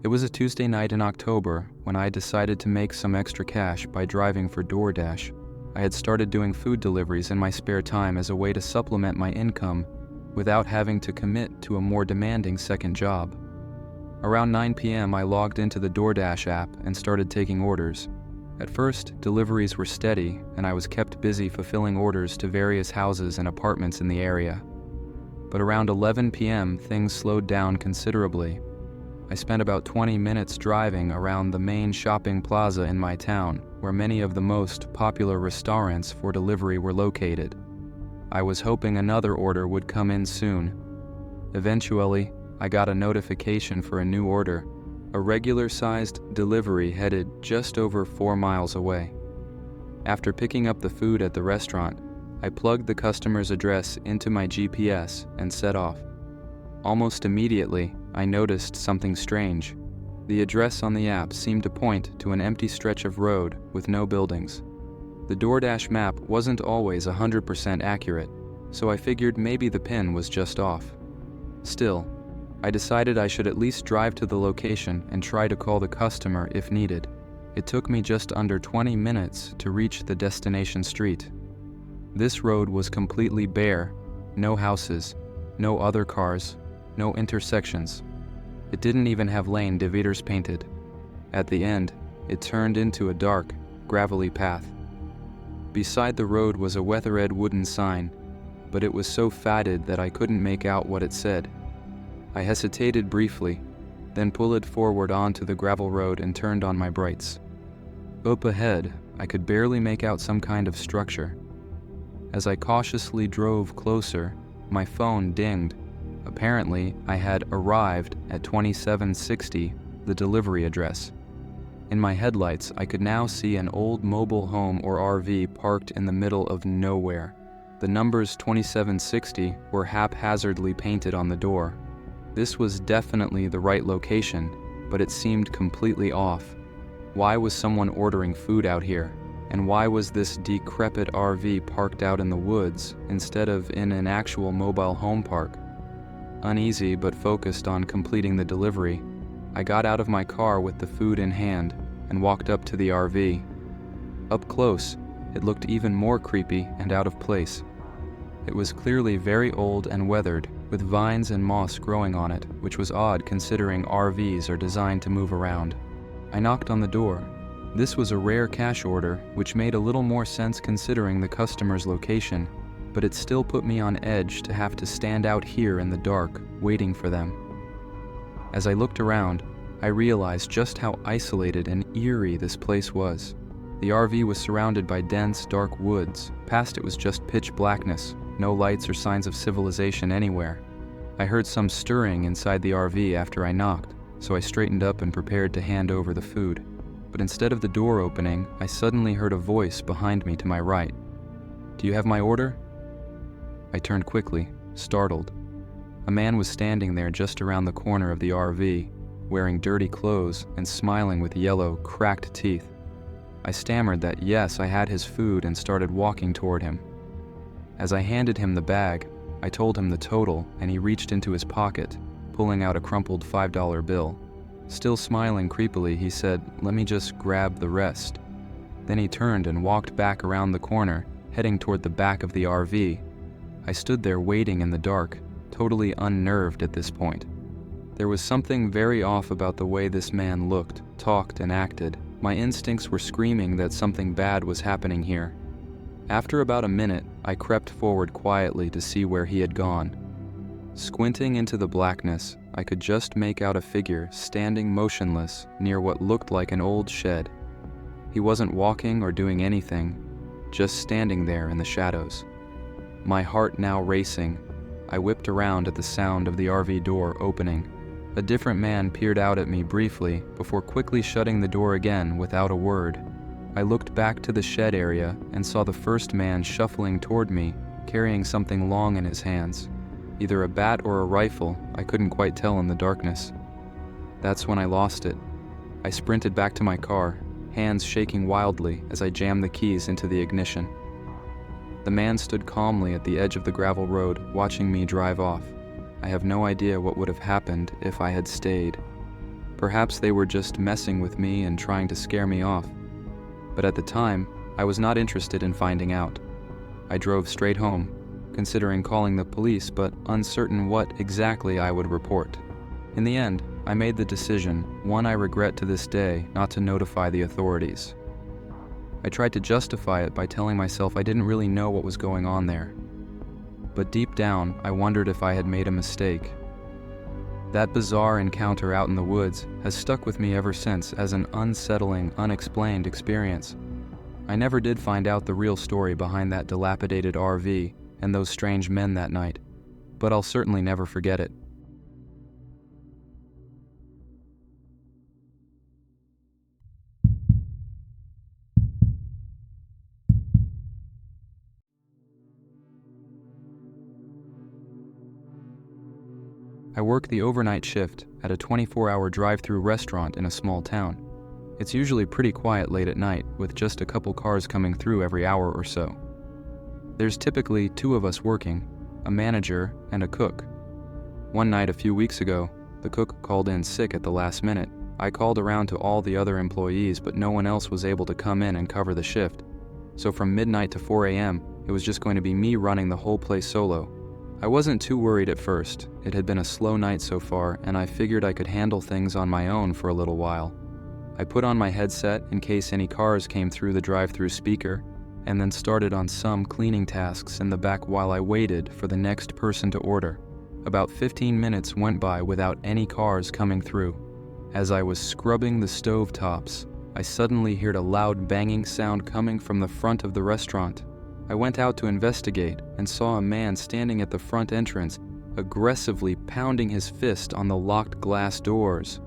It was a Tuesday night in October when I decided to make some extra cash by driving for DoorDash. I had started doing food deliveries in my spare time as a way to supplement my income without having to commit to a more demanding second job. Around 9 p.m. I logged into the DoorDash app and started taking orders. At first, deliveries were steady and I was kept busy fulfilling orders to various houses and apartments in the area. But around 11 p.m. things slowed down considerably. I spent about 20 minutes driving around the main shopping plaza in my town, where many of the most popular restaurants for delivery were located. I was hoping another order would come in soon. Eventually, I got a notification for a new order, a regular-sized delivery headed just over 4 miles away. After picking up the food at the restaurant, I plugged the customer's address into my GPS and set off. Almost immediately, I noticed something strange. The address on the app seemed to point to an empty stretch of road with no buildings. The DoorDash map wasn't always 100% accurate, so I figured maybe the pin was just off. Still, I decided I should at least drive to the location and try to call the customer if needed. It took me just under 20 minutes to reach the destination street. This road was completely bare, no houses, no other cars, no intersections. It didn't even have lane dividers painted. At the end, it turned into a dark, gravelly path. Beside the road was a weatherhead wooden sign, but it was so faded that I couldn't make out what it said. I hesitated briefly, then pulled forward onto the gravel road and turned on my brights. Up ahead, I could barely make out some kind of structure. As I cautiously drove closer, my phone dinged. Apparently, I had arrived at 2760, the delivery address. In my headlights, I could now see an old mobile home or RV parked in the middle of nowhere. The numbers 2760 were haphazardly painted on the door. This was definitely the right location, but it seemed completely off. Why was someone ordering food out here? And why was this decrepit RV parked out in the woods instead of in an actual mobile home park? Uneasy but focused on completing the delivery, I got out of my car with the food in hand and walked up to the RV. Up close, it looked even more creepy and out of place. It was clearly very old and weathered, with vines and moss growing on it, which was odd considering RVs are designed to move around. I knocked on the door. This was a rare cash order, which made a little more sense considering the customer's location, but it still put me on edge to have to stand out here in the dark, waiting for them. As I looked around, I realized just how isolated and eerie this place was. The RV was surrounded by dense, dark woods. Past it was just pitch blackness, no lights or signs of civilization anywhere. I heard some stirring inside the RV after I knocked, so I straightened up and prepared to hand over the food. But instead of the door opening, I suddenly heard a voice behind me to my right. "Do you have my order?" I turned quickly, startled. A man was standing there just around the corner of the RV, wearing dirty clothes and smiling with yellow, cracked teeth. I stammered that yes, I had his food and started walking toward him. As I handed him the bag, I told him the total and he reached into his pocket, pulling out a crumpled $5 bill. Still smiling creepily, he said, "Let me just grab the rest." Then he turned and walked back around the corner, heading toward the back of the RV. I stood there waiting in the dark, totally unnerved at this point. There was something very off about the way this man looked, talked, and acted. My instincts were screaming that something bad was happening here. After about a minute, I crept forward quietly to see where he had gone. Squinting into the blackness, I could just make out a figure standing motionless near what looked like an old shed. He wasn't walking or doing anything, just standing there in the shadows. My heart now racing, I whipped around at the sound of the RV door opening. A different man peered out at me briefly before quickly shutting the door again without a word. I looked back to the shed area and saw the first man shuffling toward me, carrying something long in his hands. Either a bat or a rifle, I couldn't quite tell in the darkness. That's when I lost it. I sprinted back to my car, hands shaking wildly as I jammed the keys into the ignition. The man stood calmly at the edge of the gravel road, watching me drive off. I have no idea what would have happened if I had stayed. Perhaps they were just messing with me and trying to scare me off. But at the time, I was not interested in finding out. I drove straight home, considering calling the police but uncertain what exactly I would report. In the end, I made the decision, one I regret to this day, not to notify the authorities. I tried to justify it by telling myself I didn't really know what was going on there. But deep down, I wondered if I had made a mistake. That bizarre encounter out in the woods has stuck with me ever since as an unsettling, unexplained experience. I never did find out the real story behind that dilapidated RV and those strange men that night, but I'll certainly never forget it. I work the overnight shift at a 24-hour drive-through restaurant in a small town. It's usually pretty quiet late at night, with just a couple cars coming through every hour or so. There's typically 2 of us working, a manager and a cook. One night a few weeks ago, the cook called in sick at the last minute. I called around to all the other employees, but no one else was able to come in and cover the shift. So from midnight to 4 a.m., it was just going to be me running the whole place solo. I wasn't too worried at first. It had been a slow night so far, and I figured I could handle things on my own for a little while. I put on my headset in case any cars came through the drive-through speaker, and then started on some cleaning tasks in the back while I waited for the next person to order. About 15 minutes went by without any cars coming through. As I was scrubbing the stove tops, I suddenly heard a loud banging sound coming from the front of the restaurant. I went out to investigate and saw a man standing at the front entrance, aggressively pounding his fist on the locked glass doors.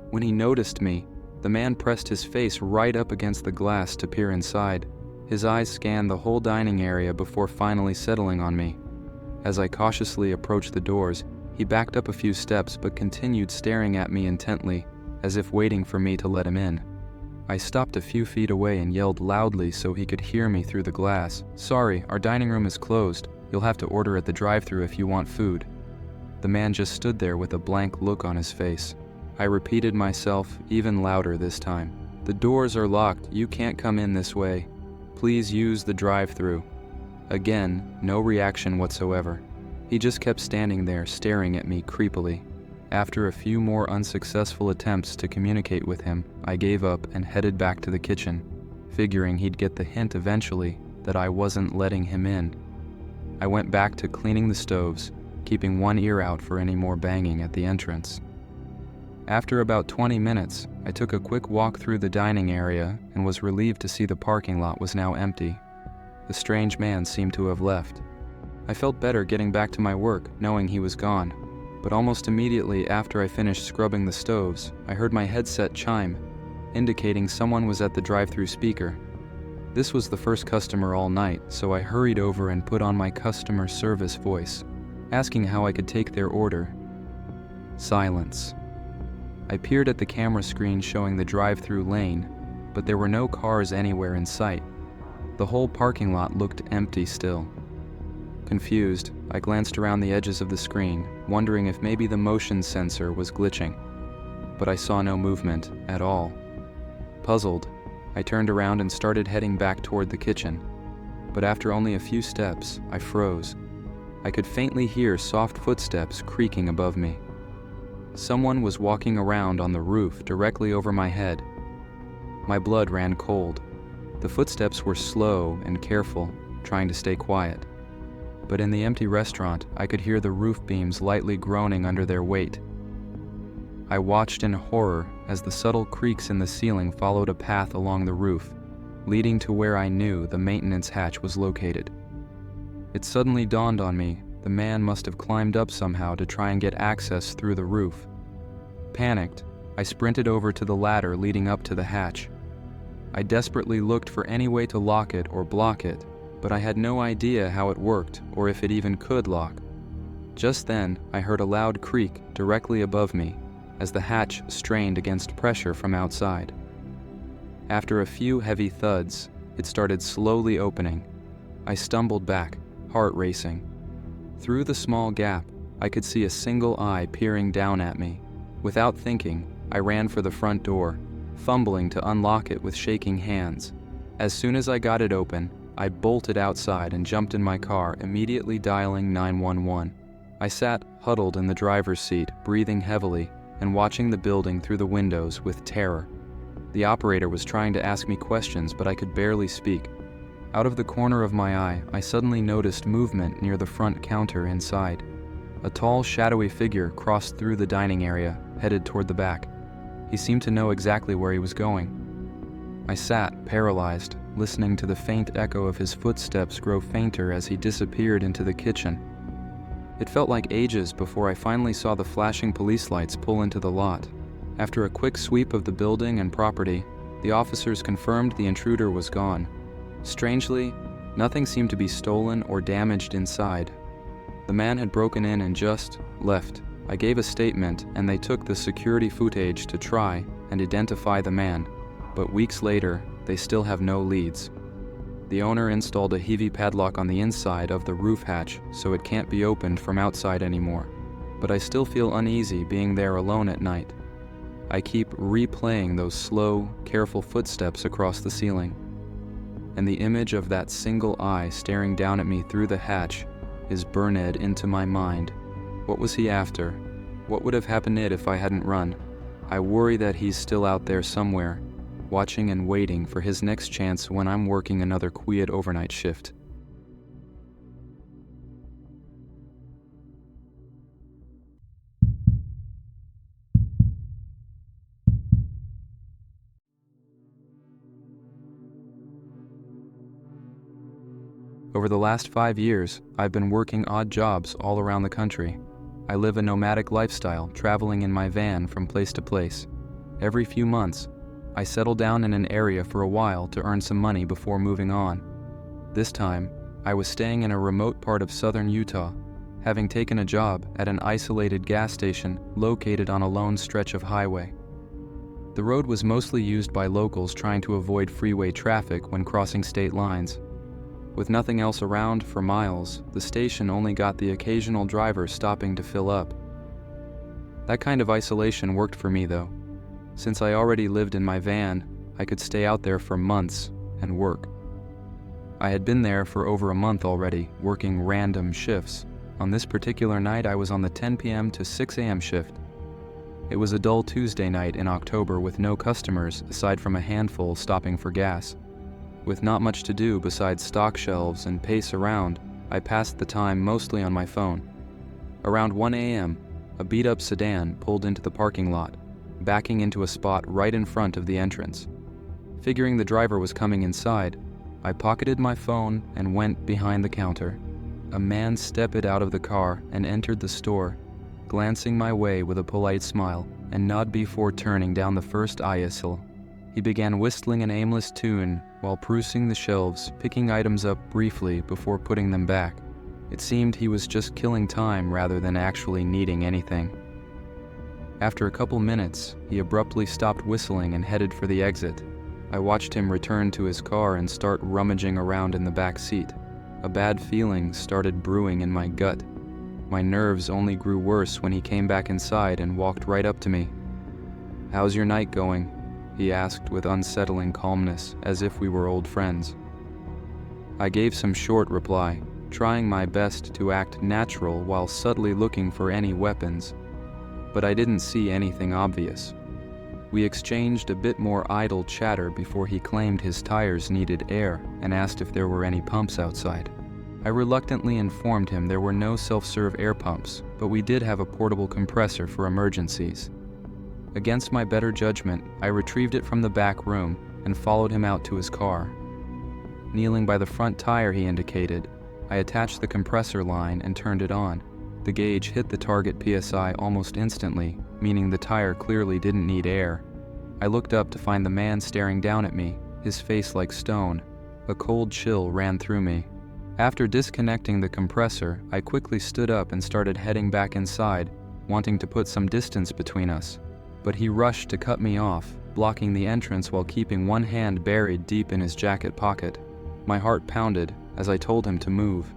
When he noticed me, the man pressed his face right up against the glass to peer inside. His eyes scanned the whole dining area before finally settling on me. As I cautiously approached the doors, he backed up a few steps but continued staring at me intently, as if waiting for me to let him in. I stopped a few feet away and yelled loudly so he could hear me through the glass. "Sorry, our dining room is closed. You'll have to order at the drive-thru if you want food." The man just stood there with a blank look on his face. I repeated myself even louder this time. "The doors are locked. You can't come in this way. Please use the drive-thru." Again, no reaction whatsoever. He just kept standing there staring at me creepily. After a few more unsuccessful attempts to communicate with him, I gave up and headed back to the kitchen, figuring he'd get the hint eventually that I wasn't letting him in. I went back to cleaning the stoves, keeping one ear out for any more banging at the entrance. After about 20 minutes, I took a quick walk through the dining area and was relieved to see the parking lot was now empty. The strange man seemed to have left. I felt better getting back to my work, knowing he was gone. But almost immediately after I finished scrubbing the stoves, I heard my headset chime, indicating someone was at the drive-thru speaker. This was the first customer all night, so I hurried over and put on my customer service voice, asking how I could take their order. Silence. I peered at the camera screen showing the drive-thru lane, but there were no cars anywhere in sight. The whole parking lot looked empty still. Confused, I glanced around the edges of the screen, wondering if maybe the motion sensor was glitching. But I saw no movement at all. Puzzled, I turned around and started heading back toward the kitchen. But after only a few steps, I froze. I could faintly hear soft footsteps creaking above me. Someone was walking around on the roof directly over my head. My blood ran cold. The footsteps were slow and careful, trying to stay quiet. But in the empty restaurant, I could hear the roof beams lightly groaning under their weight. I watched in horror as the subtle creaks in the ceiling followed a path along the roof, leading to where I knew the maintenance hatch was located. It suddenly dawned on me the man must have climbed up somehow to try and get access through the roof. Panicked, I sprinted over to the ladder leading up to the hatch. I desperately looked for any way to lock it or block it, but I had no idea how it worked or if it even could lock. Just then, I heard a loud creak directly above me as the hatch strained against pressure from outside. After a few heavy thuds, it started slowly opening. I stumbled back, heart racing. Through the small gap, I could see a single eye peering down at me. Without thinking, I ran for the front door, fumbling to unlock it with shaking hands. As soon as I got it open, I bolted outside and jumped in my car, immediately dialing 911. I sat huddled in the driver's seat, breathing heavily and watching the building through the windows with terror. The operator was trying to ask me questions, but I could barely speak. Out of the corner of my eye, I suddenly noticed movement near the front counter inside. A tall, shadowy figure crossed through the dining area, headed toward the back. He seemed to know exactly where he was going. I sat, paralyzed, listening to the faint echo of his footsteps grow fainter as he disappeared into the kitchen. It felt like ages before I finally saw the flashing police lights pull into the lot. After a quick sweep of the building and property, the officers confirmed the intruder was gone. Strangely, nothing seemed to be stolen or damaged inside. The man had broken in and just left. I gave a statement and they took the security footage to try and identify the man, but weeks later, they still have no leads. The owner installed a heavy padlock on the inside of the roof hatch so it can't be opened from outside anymore, but I still feel uneasy being there alone at night. I keep replaying those slow, careful footsteps across the ceiling, and the image of that single eye staring down at me through the hatch is burned into my mind. What was he after? What would have happened if I hadn't run? I worry that he's still out there somewhere, watching and waiting for his next chance when I'm working another quiet overnight shift. Over the last 5 years, I've been working odd jobs all around the country. I live a nomadic lifestyle, traveling in my van from place to place. Every few months, I settle down in an area for a while to earn some money before moving on. This time, I was staying in a remote part of southern Utah, having taken a job at an isolated gas station located on a lone stretch of highway. The road was mostly used by locals trying to avoid freeway traffic when crossing state lines. With nothing else around for miles, the station only got the occasional driver stopping to fill up. That kind of isolation worked for me though. Since I already lived in my van, I could stay out there for months and work. I had been there for over a month already, working random shifts. On this particular night, I was on the 10 p.m. to 6 a.m. shift. It was a dull Tuesday night in October with no customers aside from a handful stopping for gas. With not much to do besides stock shelves and pace around, I passed the time mostly on my phone. Around 1 a.m., a beat-up sedan pulled into the parking lot, backing into a spot right in front of the entrance. Figuring the driver was coming inside, I pocketed my phone and went behind the counter. A man stepped out of the car and entered the store, glancing my way with a polite smile and nod before turning down the first aisle. He began whistling an aimless tune while perusing the shelves, picking items up briefly before putting them back. It seemed he was just killing time rather than actually needing anything. After a couple minutes, he abruptly stopped whistling and headed for the exit. I watched him return to his car and start rummaging around in the back seat. A bad feeling started brewing in my gut. My nerves only grew worse when he came back inside and walked right up to me. "How's your night going?" he asked with unsettling calmness, as if we were old friends. I gave some short reply, trying my best to act natural while subtly looking for any weapons, but I didn't see anything obvious. We exchanged a bit more idle chatter before he claimed his tires needed air and asked if there were any pumps outside. I reluctantly informed him there were no self-serve air pumps, but we did have a portable compressor for emergencies. Against my better judgment, I retrieved it from the back room and followed him out to his car. Kneeling by the front tire he indicated, I attached the compressor line and turned it on. The gauge hit the target PSI almost instantly, meaning the tire clearly didn't need air. I looked up to find the man staring down at me, his face like stone. A cold chill ran through me. After disconnecting the compressor, I quickly stood up and started heading back inside, wanting to put some distance between us. But he rushed to cut me off, blocking the entrance while keeping one hand buried deep in his jacket pocket. My heart pounded as I told him to move.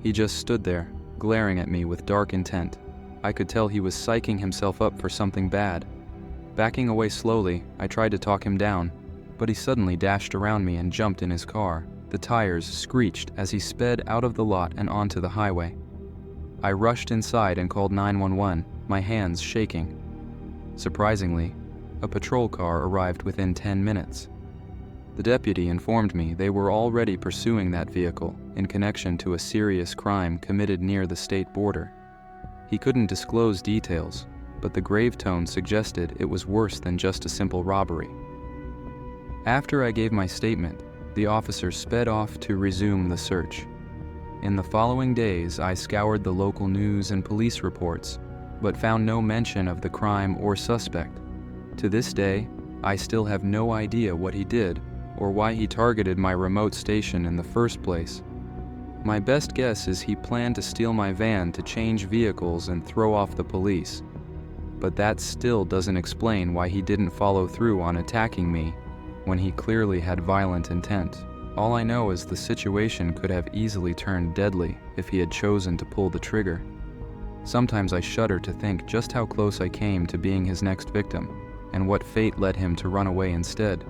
He just stood there, glaring at me with dark intent. I could tell he was psyching himself up for something bad. Backing away slowly, I tried to talk him down, but he suddenly dashed around me and jumped in his car. The tires screeched as he sped out of the lot and onto the highway. I rushed inside and called 911, my hands shaking. Surprisingly, a patrol car arrived within 10 minutes. The deputy informed me they were already pursuing that vehicle in connection to a serious crime committed near the state border. He couldn't disclose details, but the grave tone suggested it was worse than just a simple robbery. After I gave my statement, the officer sped off to resume the search. In the following days, I scoured the local news and police reports, but found no mention of the crime or suspect. To this day, I still have no idea what he did or why he targeted my remote station in the first place. My best guess is he planned to steal my van to change vehicles and throw off the police. But that still doesn't explain why he didn't follow through on attacking me when he clearly had violent intent. All I know is the situation could have easily turned deadly if he had chosen to pull the trigger. Sometimes I shudder to think just how close I came to being his next victim, and what fate led him to run away instead.